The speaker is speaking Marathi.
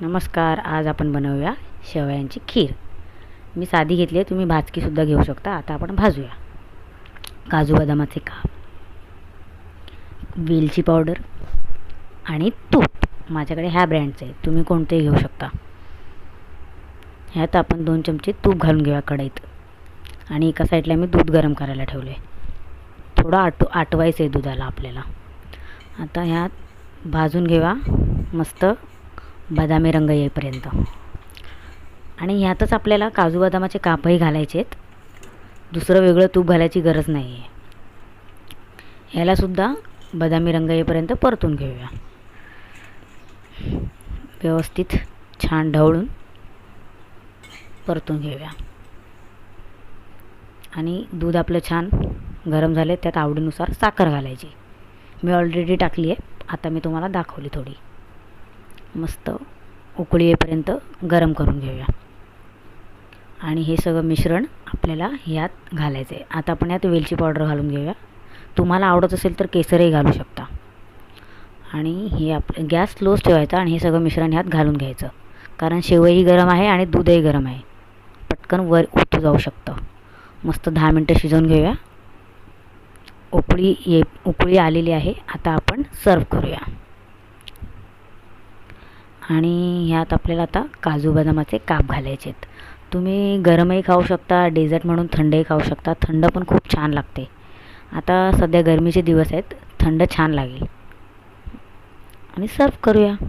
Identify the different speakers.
Speaker 1: नमस्कार. आज आपण बनवूया शेवयांची खीर. मी साधी घेतली आहे, तुम्ही भाजकीसुद्धा घेऊ शकता. आता आपण भाजूया. काजू बदामाचे काप, वेलची पावडर आणि तूप. माझ्याकडे ह्या ब्रँडचे आहे, तुम्ही कोणतेही घेऊ शकता. ह्यात आपण 2 चमचे तूप घालून घेऊया कढईत. आणि एका साईडला मी दूध गरम करायला ठेवले. थोडं आटवायचं आहे दुधाला आपल्याला. आता ह्यात भाजून घेऊया मस्त बदामी रंग येईपर्यंत. आणि ह्यातच आपल्याला काजू बदामाचे कापही घालायचे आहेत. दुसरं वेगळं तूप घालायची गरज नाही आहे. ह्यालासुद्धा बदामी रंग येईपर्यंत परतून घेऊया. व्यवस्थित छान ढवळून परतून घेऊया. आणि दूध आपलं छान गरम झाले, त्यात आवडीनुसार साखर घालायची. मी ऑलरेडी टाकली आहे, आता मी तुम्हाला दाखवली थोडी. मस्त उकळी येईपर्यंत गरम करून घेऊया. आणि हे सगळं मिश्रण आपल्याला ह्यात घालायचं आहे. आता आपण यात वेलची पावडर घालून घेऊया. तुम्हाला आवडत असेल तर केसरही घालू शकता. आणि हे आपलं गॅस स्लोच ठेवायचा आणि हे सगळं मिश्रण ह्यात घालून घ्यायचं. कारण शेवई गरम आहे आणि दूधही गरम आहे, पटकन वर उतू जाऊ शकतं. मस्त 10 मिनटं शिजवून घेऊया. उकळी आलेली आहे. आता आपण सर्व करूया. आणि ह्यात आपल्याला आता काजू बदामाचे काप घालायचे आहेत. तुम्ही गरमही खाऊ शकता, डेझर्ट म्हणून थंडही खाऊ शकता. थंड पण खूप छान लागते. आता सध्या गरमीचे दिवस आहेत, थंड छान लागेल. आणि सर्व करूया.